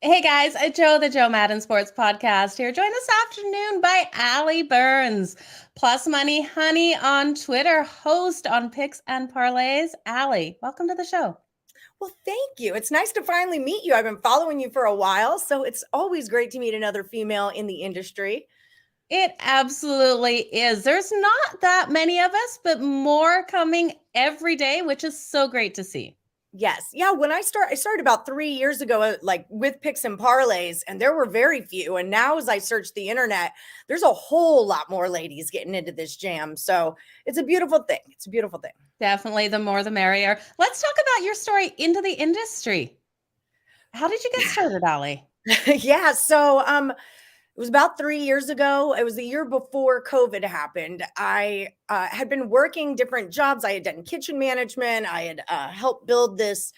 Hey guys, Joe, the Joe Madden Sports Podcast here. Joined this afternoon by Allie Burns, Plus Money Honey on Twitter, host on Picks and Parlays. Allie, welcome to the show. Well, thank you. It's nice to finally meet you. I've been following you for a while, so it's always great to meet another female in the industry. It absolutely is. There's not that many of us, but more coming every day, which is so great to see. Yes. Yeah. When I started about 3 years ago, like with picks and parlays, and there were very few. And now, as I search the internet, there's a whole lot more ladies getting into this jam. So it's a beautiful thing. It's a beautiful thing. Definitely the more the merrier. Let's talk about your story into the industry. How did you get started, Allie? Yeah. So, it was about 3 years ago. It was the year before COVID happened. I had been working different jobs. I had done kitchen management. I had helped build this.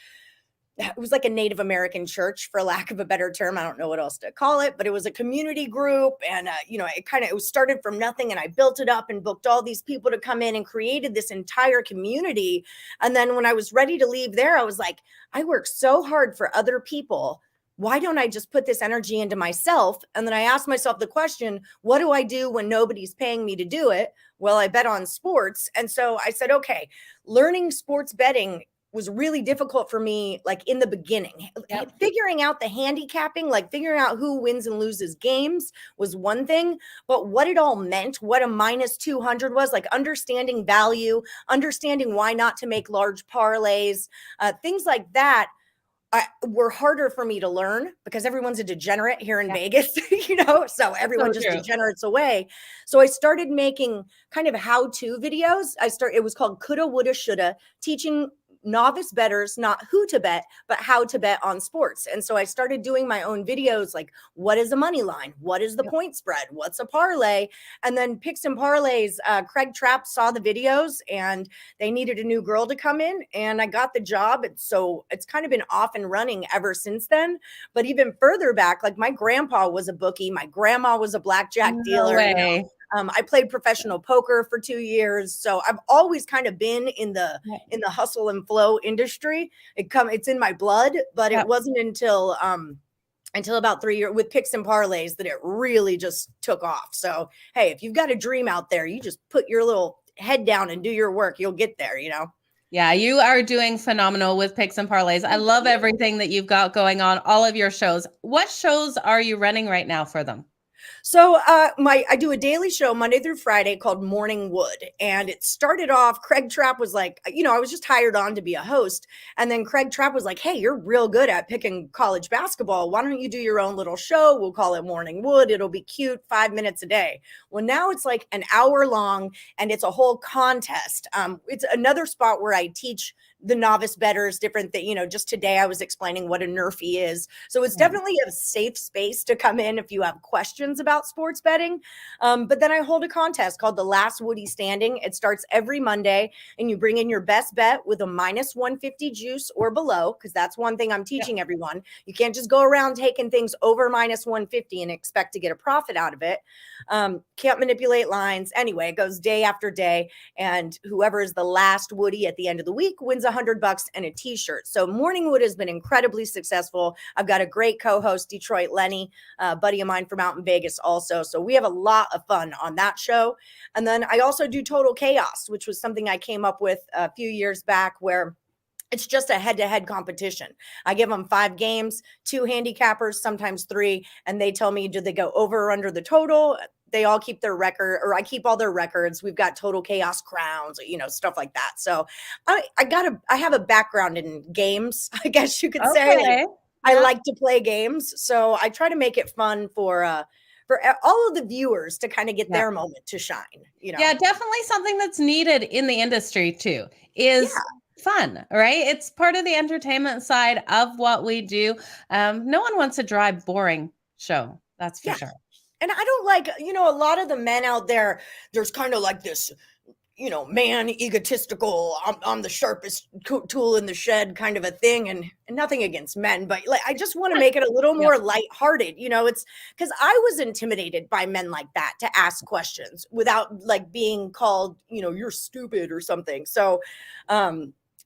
It was like a Native American church, for lack of a better term. I don't know what else to call it, but it was a community group, and it was started from nothing, and I built it up and booked all these people to come in and created this entire community. And then when I was ready to leave there, I was like, I work so hard for other people. Why don't I just put this energy into myself? And then I asked myself the question, what do I do when nobody's paying me to do it? Well, I bet on sports. And so I said, okay, learning sports betting was really difficult for me, like in the beginning. Yep. Figuring out the handicapping, like figuring out who wins and loses games was one thing, but what it all meant, what a minus 200 was, like understanding value, understanding why not to make large parlays, things like that were harder for me to learn because everyone's a degenerate here in Vegas, so everyone just true. degenerates away. So I started making kind of how-to videos. It was called Coulda, Woulda, Shoulda, teaching novice bettors not who to bet, but how to bet on sports. And so I started doing my own videos like, what is a money line? What is the point spread? What's a parlay? And then Picks and Parlays, Craig Trapp saw the videos and they needed a new girl to come in, and I got the job. And so it's kind of been off and running ever since then. But even further back, like my grandpa was a bookie, my grandma was a blackjack No dealer. way. I played professional poker for 2 years, so I've always kind of been in the hustle and flow industry. It's in my blood, but it Yep. wasn't until about 3 years with picks and parlays that it really just took off. So hey, if you've got a dream out there, you just put your little head down and do your work. You'll get there. Yeah, you are doing phenomenal with picks and parlays. I love everything that you've got going on, all of your shows. What shows are you running right now for them? So I do a daily show Monday through Friday called Morning Wood. And it started off, Craig Trapp was like, I was just hired on to be a host. And then Craig Trapp was like, hey, you're real good at picking college basketball. Why don't you do your own little show? We'll call it Morning Wood. It'll be cute, 5 minutes a day. Well, now it's like an hour long and it's a whole contest. It's another spot where I teach the novice bettors different things. Just today I was explaining what a nerfie is. So it's definitely a safe space to come in if you have questions about sports betting. But then I hold a contest called The Last Woody Standing. It starts every Monday, and you bring in your best bet with a minus 150 juice or below, because that's one thing I'm teaching everyone. You can't just go around taking things over minus 150 and expect to get a profit out of it. Can't manipulate lines. Anyway, it goes day after day, and whoever is the last Woody at the end of the week wins $100 and a t-shirt. So Morning Wood has been incredibly successful. I've got a great co-host, Detroit Lenny, a buddy of mine from out in Vegas also. So we have a lot of fun on that show. And then I also do Total Chaos, which was something I came up with a few years back, where it's just a head-to-head competition. I give them 5 games, 2 handicappers, sometimes 3, and they tell me, do they go over or under the total? They all keep their record, or I keep all their records. We've got Total Chaos crowns, stuff like that. So I have a background in games, I guess you could say. Okay. I like to play games, so I try to make it fun for all of the viewers to kind of get their moment to shine. Yeah, definitely something that's needed in the industry too is fun, right? It's part of the entertainment side of what we do. No one wants a dry, boring show. That's for sure. And I don't like, a lot of the men out there, there's kind of like this, man egotistical, I'm the sharpest tool in the shed kind of a thing. And nothing against men, but like, I just want to make it a little more lighthearted. It's because I was intimidated by men like that to ask questions without like being called, you're stupid or something. So,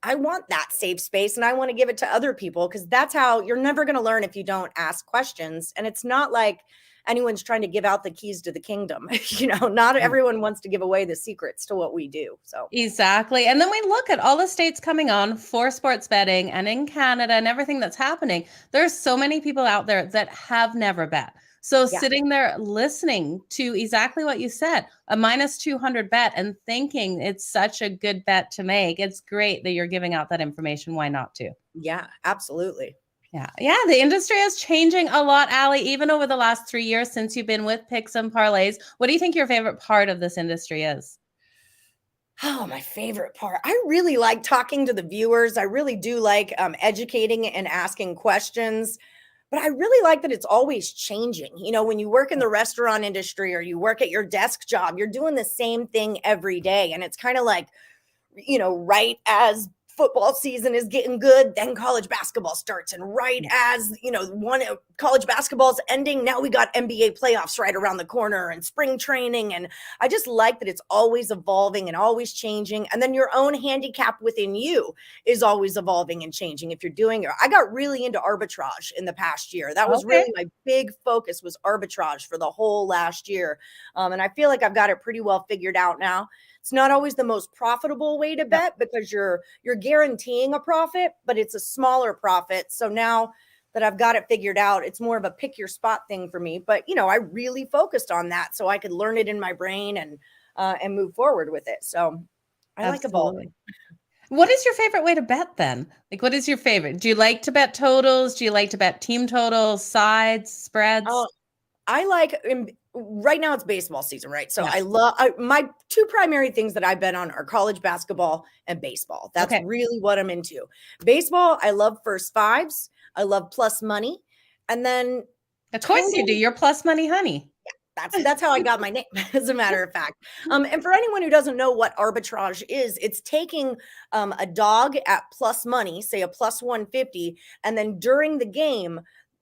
I want that safe space and I want to give it to other people because that's how you're never going to learn if you don't ask questions. And it's not like anyone's trying to give out the keys to the kingdom. Not everyone wants to give away the secrets to what we do. So, Exactly. And then we look at all the states coming on for sports betting and in Canada and everything that's happening. There's so many people out there that have never bet. So yeah. sitting there listening to exactly what you said, a minus 200 bet and thinking it's such a good bet to make. It's great that you're giving out that information. Why not to? Yeah, absolutely. Yeah. Yeah. The industry is changing a lot, Allie, even over the last 3 years since you've been with Picks and Parlays. What do you think your favorite part of this industry is? Oh, my favorite part. I really like talking to the viewers. I really do like educating and asking questions. But I really like that it's always changing. When you work in the restaurant industry or you work at your desk job, you're doing the same thing every day. And it's kind of like, right as football season is getting good, then college basketball starts. And right as, one college basketball's ending, now we got NBA playoffs right around the corner and spring training. And I just like that it's always evolving and always changing. And then your own handicap within you is always evolving and changing. If you're doing it, I got really into arbitrage in the past year. That was Okay. really my big focus was arbitrage for the whole last year. And I feel like I've got it pretty well figured out now. It's not always the most profitable way to bet because you're guaranteeing a profit, but it's a smaller profit. So now that I've got it figured out, it's more of a pick your spot thing for me. But I really focused on that so I could learn it in my brain and move forward with it. So I like evolving. Absolutely. What is your favorite way to bet then? Like, what is your favorite? Do you like to bet totals? Do you like to bet team totals, sides, spreads? Oh, I like right now it's baseball season, right? So Yeah. my two primary things that I bet on are college basketball and baseball. That's Okay. really what I'm into. Baseball, I love first fives. I love plus money. And then Of course you do. total You're plus money honey. that's how I got my name, as a matter of fact. And for anyone who doesn't know what arbitrage is, it's taking a dog at plus money, say a plus 150, and then during the game,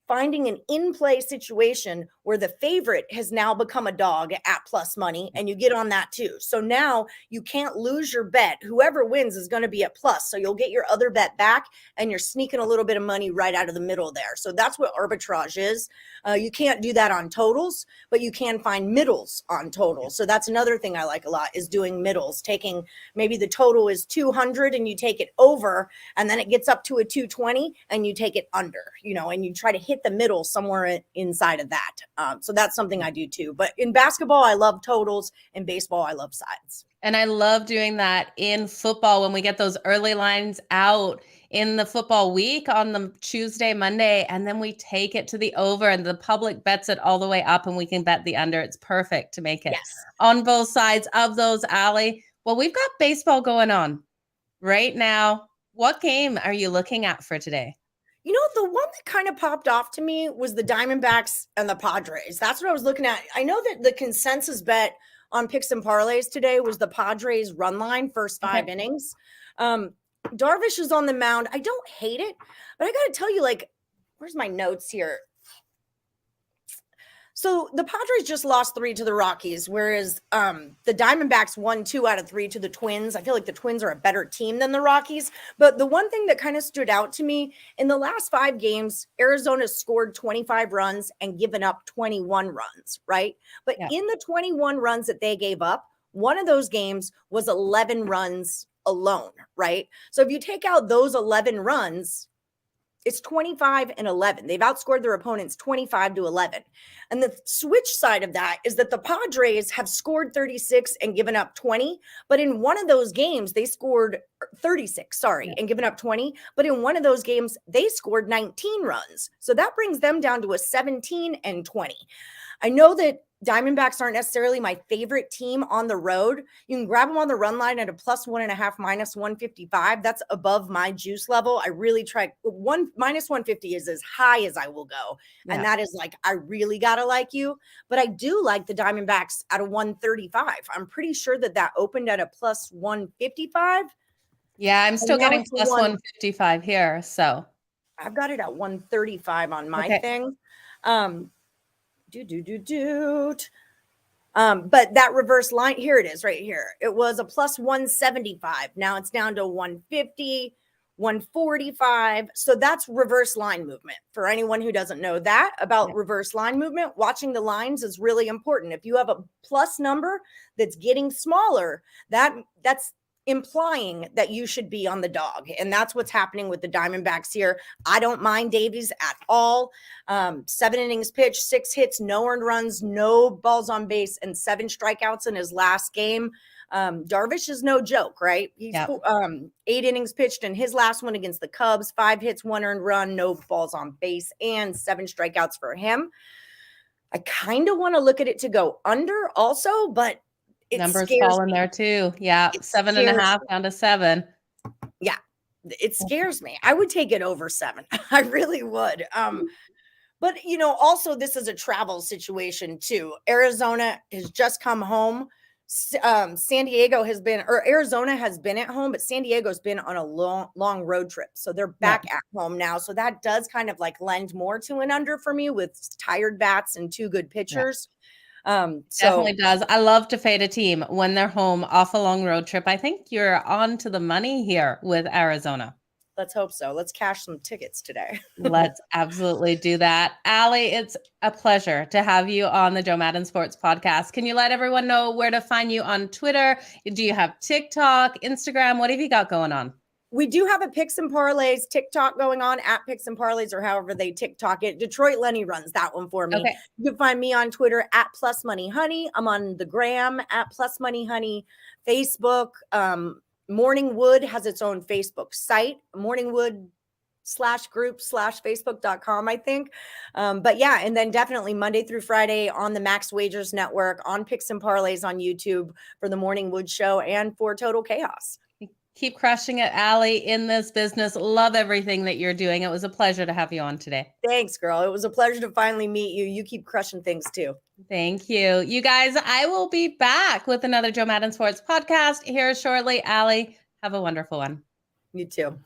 finding an in-play situation where the favorite has now become a dog at plus money and you get on that too. So now you can't lose your bet. Whoever wins is going to be at plus. So you'll get your other bet back and you're sneaking a little bit of money right out of the middle there. So that's what arbitrage is. You can't do that on totals, but you can find middles on totals. So that's another thing I like a lot is doing middles, taking maybe the total is 200 and you take it over and then it gets up to a 220 and you take it under, and you try to hit the middle somewhere inside of that. So that's something I do too. But in basketball, I love totals. In baseball, I love sides. And I love doing that in football when we get those early lines out in the football week on the Tuesday, Monday, and then we take it to the over and the public bets it all the way up and we can bet the under. It's perfect to make it Yes. on both sides of those, Allie. Well, we've got baseball going on right now. What game are you looking at for today? The one that kind of popped off to me was the Diamondbacks and the Padres. That's what I was looking at. I know that the consensus bet on picks and parlays today was the Padres run line first 5 innings. Darvish is on the mound. I don't hate it, but I got to tell you, where's my notes here? So the Padres just lost 3 to the Rockies, whereas the Diamondbacks won 2 out of 3 to the Twins. I feel like the Twins are a better team than the Rockies. But the one thing that kind of stood out to me in the last 5 games, Arizona scored 25 runs and given up 21 runs, right? But in the 21 runs that they gave up, one of those games was 11 runs alone, right? So if you take out those 11 runs, it's 25 and 11. They've outscored their opponents 25 to 11. And the switch side of that is that the Padres have scored 36 and given up 20. But in one of those games, they scored 36, and given up 20. But in one of those games, they scored 19 runs. So that brings them down to a 17 and 20. I know that Diamondbacks aren't necessarily my favorite team on the road. You can grab them on the run line at a plus 1.5 minus 155. That's above my juice level. I really try minus 150 is as high as I will go. And that is I really got to like you, but I do like the Diamondbacks at a 135. I'm pretty sure that opened at a plus 155. Yeah, I'm still getting plus 155 here. So I've got it at 135 on my thing. But that reverse line, here it is right here. It was a plus 175. Now it's down to 150, 145. So that's reverse line movement. For anyone who doesn't know that about reverse line movement, watching the lines is really important. If you have a plus number that's getting smaller, that's implying that you should be on the dog. And that's what's happening with the Diamondbacks here. I don't mind Davies at all. 7 innings pitched, 6 hits, no earned runs, no balls on base, and 7 strikeouts in his last game. Darvish is no joke, right? He's 8 innings pitched in his last one against the Cubs, 5 hits, 1 earned run, no balls on base, and 7 strikeouts for him. I kind of want to look at it to go under also, but numbers fall in there too. Yeah. 7.5 down to 7. Yeah. It scares me. I would take it over 7. I really would. But also this is a travel situation too. Arizona has just come home. San Diego has been, or Arizona has been at home, but San Diego's been on a long road trip. So they're back at home now. So that does kind of like lend more to an under for me with tired bats and 2 good pitchers. Definitely does. I love to fade a team when they're home off a long road trip. I think you're on to the money here with Arizona. Let's hope so. Let's cash some tickets today. Let's absolutely do that. Allie, it's a pleasure to have you on the Joe Madden Sports Podcast. Can you let everyone know where to find you on Twitter? Do you have TikTok, Instagram? What have you got going on? We do have a Picks and Parlays TikTok going on at Picks and Parlays, or however they TikTok it. Detroit Lenny runs that one for me. Okay. You can find me on Twitter at Plus Money Honey. I'm on the gram at Plus Money Honey, Facebook. Morningwood has its own Facebook site, morningwood/group/facebook.com, I think. But yeah, and then definitely Monday through Friday on the Max Wagers Network, on Picks and Parlays on YouTube for the Morningwood Show and for Total Chaos. Keep crushing it, Allie, in this business. Love everything that you're doing. It was a pleasure to have you on today. Thanks, girl. It was a pleasure to finally meet you. You keep crushing things too. Thank you. You guys, I will be back with another Joe Madden Sports Podcast here shortly. Allie, have a wonderful one. You too.